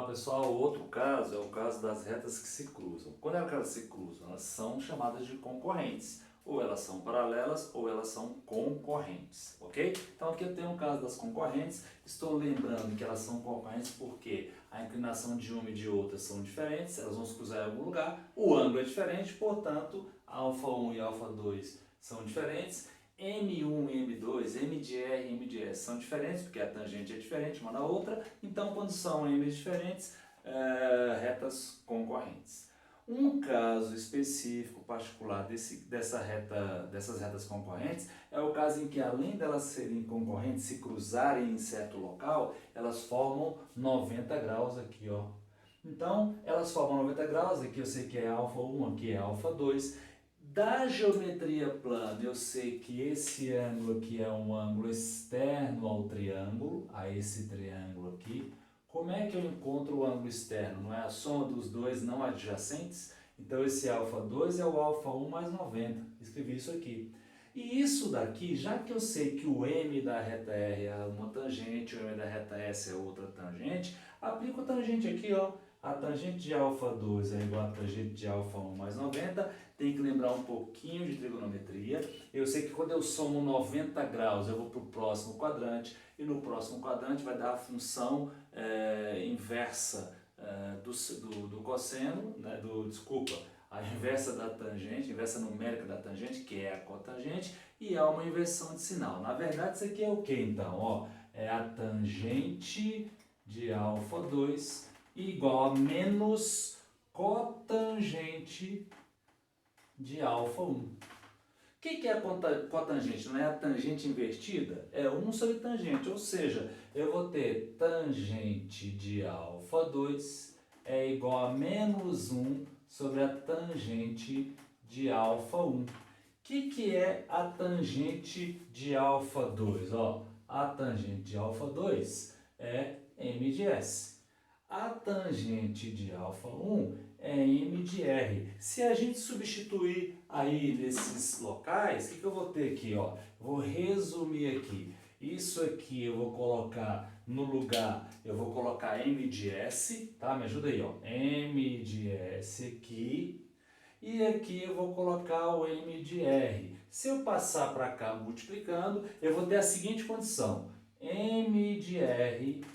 pessoal, o outro caso é o caso das retas que se cruzam. Quando elas se cruzam, elas são chamadas de concorrentes. Ou elas são paralelas ou elas são concorrentes, ok? Então aqui eu tenho o caso das concorrentes. Estou lembrando que elas são concorrentes porque a inclinação de uma e de outra são diferentes, elas vão se cruzar em algum lugar, o ângulo é diferente, portanto, α1 e α2 são diferentes. M1 e M2, M de R e M de S são diferentes, porque a tangente é diferente uma da outra, então quando são M's diferentes, retas concorrentes. Um caso específico, particular dessas retas concorrentes, é o caso em que além delas serem concorrentes, se cruzarem em certo local, elas formam 90 graus aqui, ó. Então, elas formam 90 graus, aqui eu sei que é α1, aqui é α2, da geometria plana, eu sei que esse ângulo aqui é um ângulo externo ao triângulo, a esse triângulo aqui. Como é que eu encontro o ângulo externo? Não é a soma dos dois não adjacentes? Então esse α2 é o α1 mais 90. Escrevi isso aqui. E isso daqui, já que eu sei que o M da reta R é uma tangente, o M da reta S é outra tangente, aplico a tangente aqui, ó. A tangente de α2 é igual a tangente de α1 mais 90. Tem que lembrar um pouquinho de trigonometria. Eu sei que quando eu somo 90 graus, eu vou para o próximo quadrante. E no próximo quadrante vai dar a função inversa do cosseno, né, desculpa, a inversa da tangente, inversa numérica da tangente, que é a cotangente, e há uma inversão de sinal. Na verdade, isso aqui é o que então? Ó, é a tangente de α2 igual a menos cotangente de α1. O que é a cotangente? Não é a tangente invertida? É 1 sobre tangente, ou seja, eu vou ter tangente de α2 é igual a menos 1 sobre a tangente de α1. O que é a tangente de α2? Ó, a tangente de α2 é M de S. A tangente de α1 é M de R. Se a gente substituir aí nesses locais, o que eu vou ter aqui? Ó? Vou resumir aqui. Isso aqui eu vou colocar no lugar, eu vou colocar M de S, tá? Me ajuda aí, ó. M de S aqui. E aqui eu vou colocar o M de R. Se eu passar para cá multiplicando, eu vou ter a seguinte condição. M de R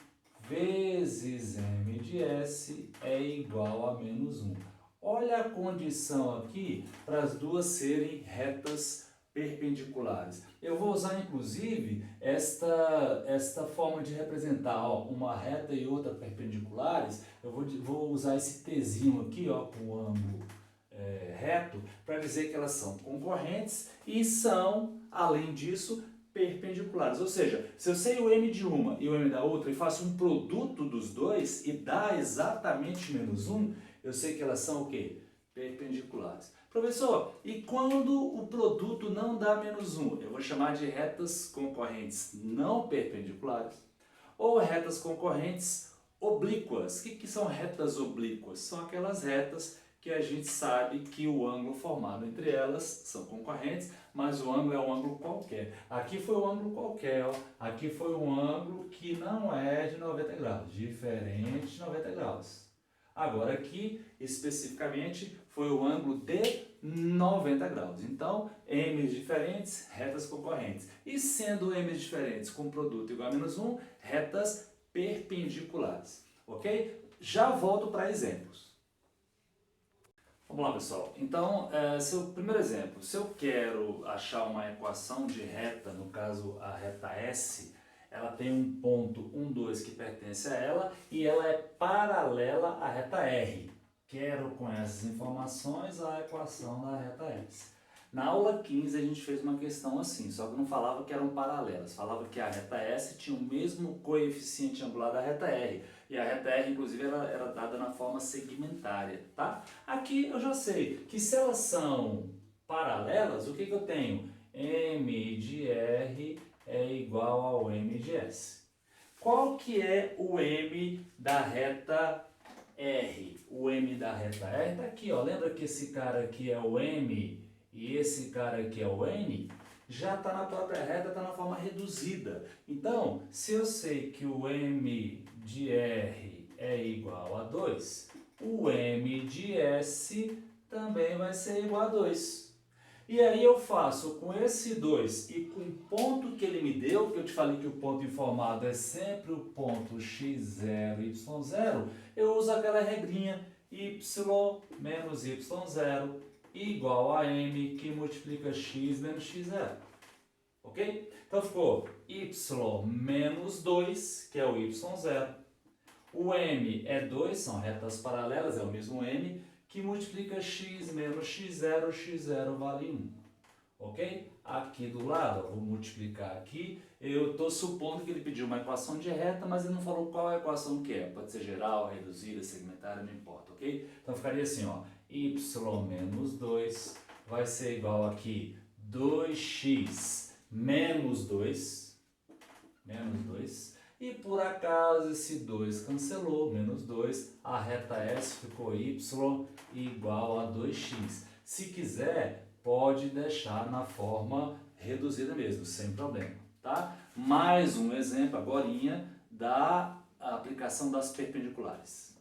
vezes M de S é igual a menos 1. Olha a condição aqui para as duas serem retas perpendiculares. Eu vou usar inclusive esta forma de representar, ó, uma reta e outra perpendiculares. Eu vou usar esse Tzinho aqui, ó, com o ângulo reto, para dizer que elas são concorrentes e são, além disso, perpendiculares. Ou seja, se eu sei o M de uma e o M da outra e faço um produto dos dois e dá exatamente menos 1, eu sei que elas são o quê? Perpendiculares. Professor, e quando o produto não dá menos 1? Eu vou chamar de retas concorrentes não perpendiculares ou retas concorrentes oblíquas. O que são retas oblíquas? São aquelas retas que a gente sabe que o ângulo formado entre elas são concorrentes, mas o ângulo é um ângulo qualquer. Aqui foi um ângulo qualquer, ó. Aqui foi um ângulo que não é de 90 graus, diferente de 90 graus. Agora aqui, especificamente, foi o ângulo de 90 graus. Então, M's diferentes, retas concorrentes. E sendo M's diferentes com produto igual a menos 1, retas perpendiculares. Ok? Já volto para exemplos. Vamos lá, pessoal. Então, primeiro exemplo, se eu quero achar uma equação de reta, no caso a reta S, ela tem um ponto 1, 2 que pertence a ela e ela é paralela à reta R. Quero com essas informações a equação da reta S. Na aula 15 a gente fez uma questão assim, só que não falava que eram paralelas, falava que a reta S tinha o mesmo coeficiente angular da reta R, e a reta R inclusive era dada na forma segmentária, tá? Aqui eu já sei que se elas são paralelas, o que eu tenho? M de R é igual ao M de S. Qual que é o M da reta R? O M da reta R está aqui, ó. Lembra que esse cara aqui é o M e esse cara aqui é o N? Já está na própria reta, está na forma reduzida. Então, se eu sei que o M de R é igual 2. O m de s também vai ser igual a 2. E aí eu faço com esse 2 e com o ponto que ele me deu, que eu te falei que o ponto informado é sempre o ponto x0, y0, eu uso aquela regrinha y menos y0 igual a m que multiplica x menos x0. Ok? Então ficou y menos 2, que é o y0. O m é 2, são retas paralelas, é o mesmo m, que multiplica x menos x0, x0 vale 1. Ok? Aqui do lado, eu vou multiplicar aqui. Eu estou supondo que ele pediu uma equação de reta, mas ele não falou qual a equação que é. Pode ser geral, reduzida, segmentária, não importa, ok? Então ficaria assim, ó, y menos 2 vai ser igual aqui 2x menos 2, e por acaso esse 2 cancelou, menos 2, a reta S ficou y igual a 2x. Se quiser, pode deixar na forma reduzida mesmo, sem problema, tá? Mais um exemplo agorinha da aplicação das perpendiculares.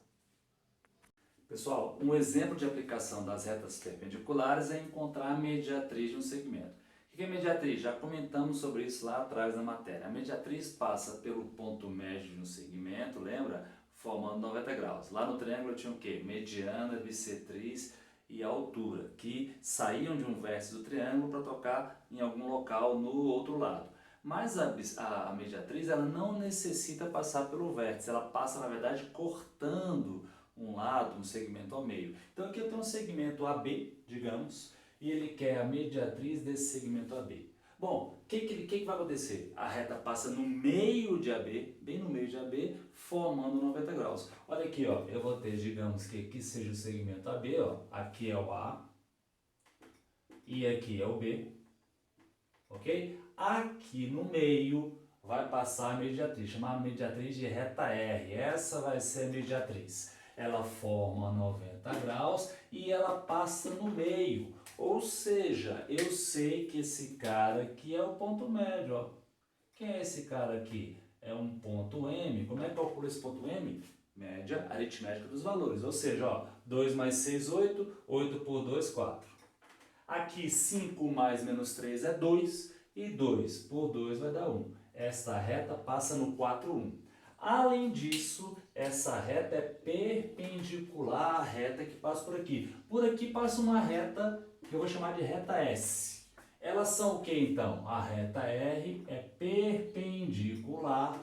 Pessoal, um exemplo de aplicação das retas perpendiculares é encontrar a mediatriz de um segmento. O que é mediatriz? Já comentamos sobre isso lá atrás na matéria. A mediatriz passa pelo ponto médio de um segmento, lembra? Formando 90 graus. Lá no triângulo tinha o quê? Mediana, bissetriz e altura, que saíam de um vértice do triângulo para tocar em algum local no outro lado. Mas a mediatriz ela não necessita passar pelo vértice, ela passa, na verdade, cortando um lado, um segmento ao meio. Então aqui eu tenho um segmento AB, digamos, e ele quer a mediatriz desse segmento AB. Bom, o que vai acontecer? A reta passa no meio de AB, bem no meio de AB, formando 90 graus. Olha aqui, ó, eu vou ter, digamos que aqui seja o segmento AB, ó, aqui é o A e aqui é o B, ok? Aqui no meio vai passar a mediatriz, chamada mediatriz de reta R. Essa vai ser a mediatriz. Ela forma 90 graus e ela passa no meio. Ou seja, eu sei que esse cara aqui é o ponto médio. Ó. Quem é esse cara aqui? É um ponto M. Como é que calcula esse ponto M? Média aritmética dos valores. Ou seja, ó, 2 mais 6, 8. 8 por 2, 4. Aqui 5 mais menos 3 é 2. E 2 por 2 vai dar 1. Esta reta passa no 4, 1. Além disso, essa reta é perpendicular à reta que passa por aqui. Por aqui passa uma reta que eu vou chamar de reta S. Elas são o que então? A reta R é perpendicular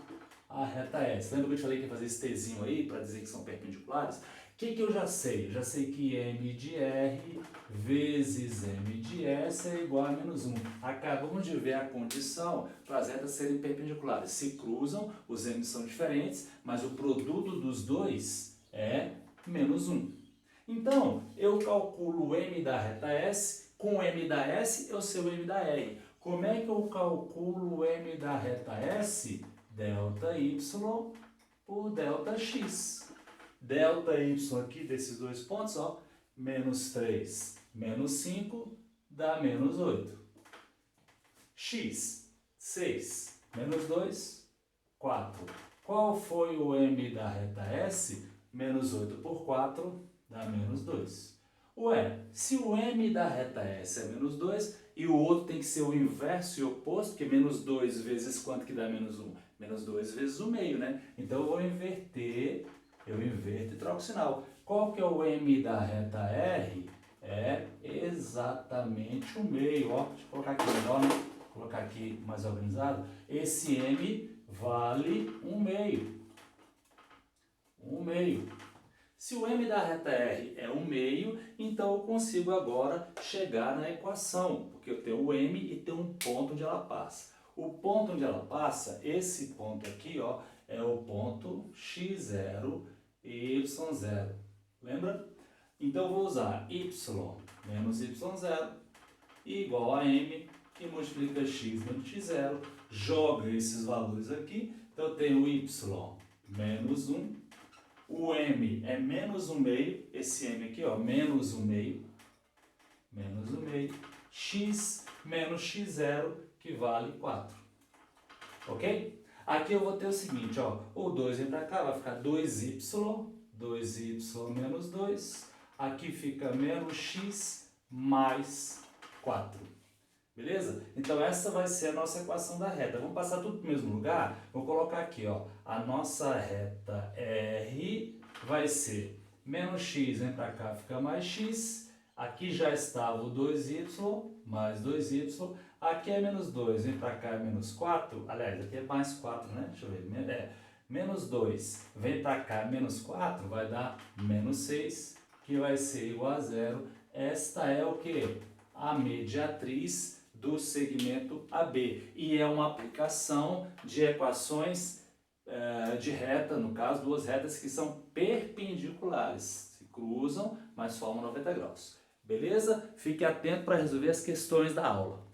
à reta S. Lembra que eu te falei que ia fazer esse Tzinho aí para dizer que são perpendiculares? O que eu já sei? Eu já sei que M de R vezes M de S é igual a menos 1. Acabamos de ver a condição para as retas serem perpendiculares. Se cruzam, os M são diferentes, mas o produto dos dois é menos 1. Então, eu calculo o M da reta S, com o M da S eu sei o M da R. Como é que eu calculo o M da reta S? Delta Y por delta X. Delta Y aqui desses dois pontos, ó, menos 3, menos 5, dá menos 8. X, 6, menos 2, 4. Qual foi o M da reta S? Menos 8 por 4 dá menos 2. Ué, se o M da reta S é menos 2 e o outro tem que ser o inverso e oposto, porque menos 2 vezes quanto que dá menos 1? Menos 2 vezes o meio, né? Então eu vou inverter. Eu inverto e troco o sinal. Qual que é o M da reta R? É exatamente o meio. Ó, deixa eu colocar aqui melhor, né? Vou colocar aqui mais organizado. Esse M vale 1 meio. 1 meio. Se o M da reta R é 1 meio, então eu consigo agora chegar na equação. Porque eu tenho o M e tenho um ponto onde ela passa. O ponto onde ela passa, esse ponto aqui, ó, é o ponto x0 e y0. Lembra? Então eu vou usar y menos y0 igual a m, que multiplica x menos x0. Joga esses valores aqui. Então eu tenho y menos 1. O m é menos 1 meio. Esse m aqui, ó, menos 1 meio. Menos 1 meio. X menos x0, que vale 4. Ok? Aqui eu vou ter o seguinte, ó, o 2 vem para cá, vai ficar 2y 2y menos 2. Aqui fica menos x mais 4. Beleza? Então essa vai ser a nossa equação da reta. Vamos passar tudo para o mesmo lugar? Vou colocar aqui, ó, a nossa reta R vai ser menos x, vem para cá, fica mais x. Aqui já estava o 2y, mais 2y. Aqui é menos 2, vem para cá é menos 4. Aliás, aqui é mais 4, né? Deixa eu ver. Menos 2, vem para cá menos 4, vai dar menos 6, que vai ser igual a zero. Esta é o que? A mediatriz do segmento AB. E é uma aplicação de equações de reta, no caso, duas retas que são perpendiculares. Se cruzam, mas formam 90 graus. Beleza? Fique atento para resolver as questões da aula.